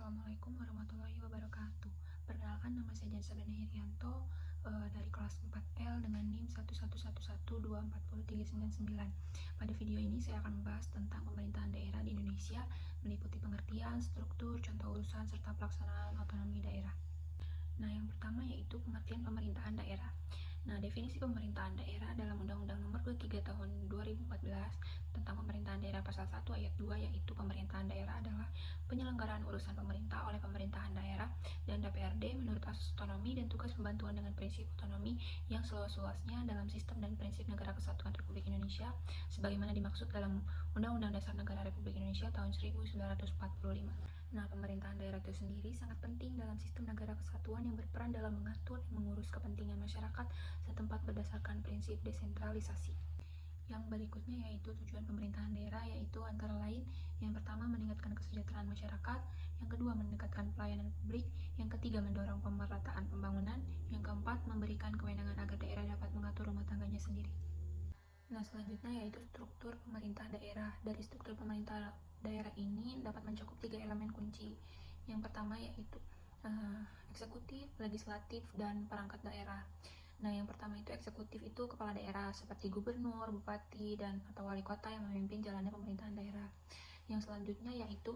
Assalamualaikum warahmatullahi wabarakatuh. Perkenalkan, nama saya Jan Sabena Herianto dari kelas 4L dengan NIM 11112403999. Pada video ini saya akan membahas tentang pemerintahan daerah di Indonesia, meliputi pengertian, struktur, contoh urusan, serta pelaksanaan otonomi daerah. Nah, yang pertama yaitu pengertian pemerintahan daerah. Nah, definisi pemerintahan daerah dalam Undang-Undang Nomor 23 Tahun 2014 tentang Pemerintahan Daerah Pasal 1 Ayat 2 yaitu pemerintahan daerah adalah penyelenggaraan urusan pemerintah oleh pemerintahan daerah dan DPRD menurut asas otonomi dan tugas pembantuan dengan prinsip otonomi yang seluas-luasnya dalam sistem dan prinsip Negara Kesatuan Republik Indonesia sebagaimana dimaksud dalam Undang-Undang Dasar Negara Republik Indonesia tahun 1945. Nah, pemerintahan daerah itu sendiri sangat penting dalam sistem negara kesatuan yang berperan dalam mengatur dan mengurus kepentingan masyarakat setempat berdasarkan prinsip desentralisasi. Yang berikutnya yaitu tujuan pemerintahan daerah, yaitu antara lain yang pertama meningkatkan kesejahteraan masyarakat, yang kedua meningkatkan pelayanan publik, yang ketiga mendorong pemerataan pembangunan, yang keempat memberikan kewenangan agar daerah dapat mengatur rumah tangganya sendiri. Nah, selanjutnya yaitu struktur pemerintah daerah. Dari struktur pemerintah daerah ini dapat mencakup 3 elemen kunci. Yang pertama yaitu eksekutif, legislatif, dan perangkat daerah. Nah, yang pertama itu eksekutif itu kepala daerah seperti gubernur, bupati, dan atau wali kota yang memimpin jalannya pemerintahan daerah. Yang selanjutnya yaitu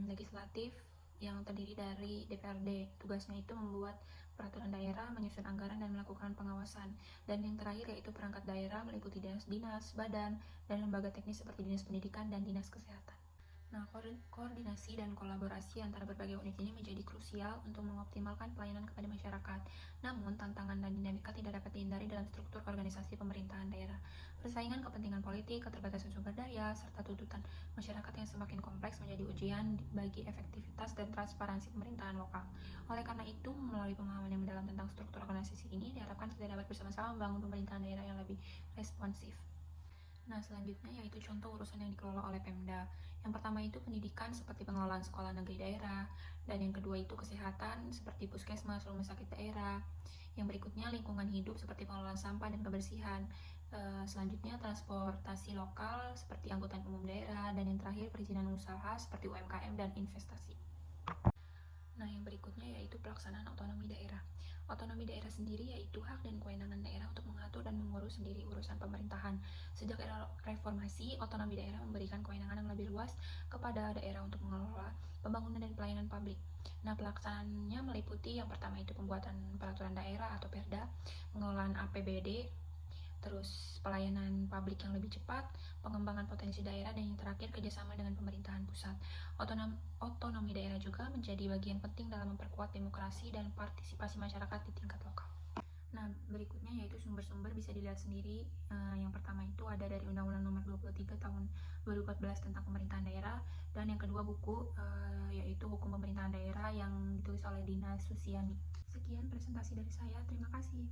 legislatif yang terdiri dari DPRD. Tugasnya itu membuat peraturan daerah, menyusun anggaran, dan melakukan pengawasan. Dan yang terakhir yaitu perangkat daerah meliputi dinas-dinas, badan, dan lembaga teknis seperti dinas pendidikan dan dinas kesehatan. Nah, koordinasi dan kolaborasi antara berbagai unit ini menjadi krusial untuk mengoptimalkan pelayanan kepada masyarakat. Namun, tantangan dan dinamika tidak dapat dihindari dalam struktur organisasi pemerintahan daerah. Persaingan kepentingan politik, keterbatasan sumber daya, serta tuntutan masyarakat yang semakin kompleks menjadi ujian bagi efektivitas dan transparansi pemerintahan lokal. Oleh karena itu, melalui pemahaman yang mendalam tentang struktur organisasi ini, diharapkan kita dapat bersama-sama membangun pemerintahan daerah yang lebih responsif. Nah, selanjutnya yaitu contoh urusan yang dikelola oleh Pemda. Yang pertama itu pendidikan seperti pengelolaan sekolah negeri daerah, dan yang kedua itu kesehatan seperti puskesmas, rumah sakit daerah. Yang berikutnya lingkungan hidup seperti pengelolaan sampah dan kebersihan. Selanjutnya transportasi lokal seperti angkutan umum daerah, dan yang terakhir perizinan usaha seperti UMKM dan investasi. Nah, yang berikutnya yaitu pelaksanaan otonomi daerah. Otonomi daerah sendiri yaitu hak dan kewenangan daerah untuk mengatur dan mengurus sendiri urusan pemerintahan. Sejak era reformasi, otonomi daerah memberikan kewenangan yang lebih luas kepada daerah untuk mengelola pembangunan dan pelayanan publik. Nah, pelaksanaannya meliputi yang pertama itu pembuatan peraturan daerah atau Perda, pengelolaan APBD, terus pelayanan publik yang lebih cepat, pengembangan potensi daerah, dan yang terakhir kerjasama dengan pemerintahan pusat. Otonomi daerah juga menjadi bagian penting dalam memperkuat demokrasi dan partisipasi masyarakat di tingkat lokal. Nah, berikutnya yaitu sumber-sumber bisa dilihat sendiri. Yang pertama itu ada dari Undang-Undang Nomor 23 Tahun 2014 tentang Pemerintahan Daerah, dan yang kedua buku yaitu Hukum Pemerintahan Daerah yang ditulis oleh Dina Susiani. Sekian presentasi dari saya, terima kasih.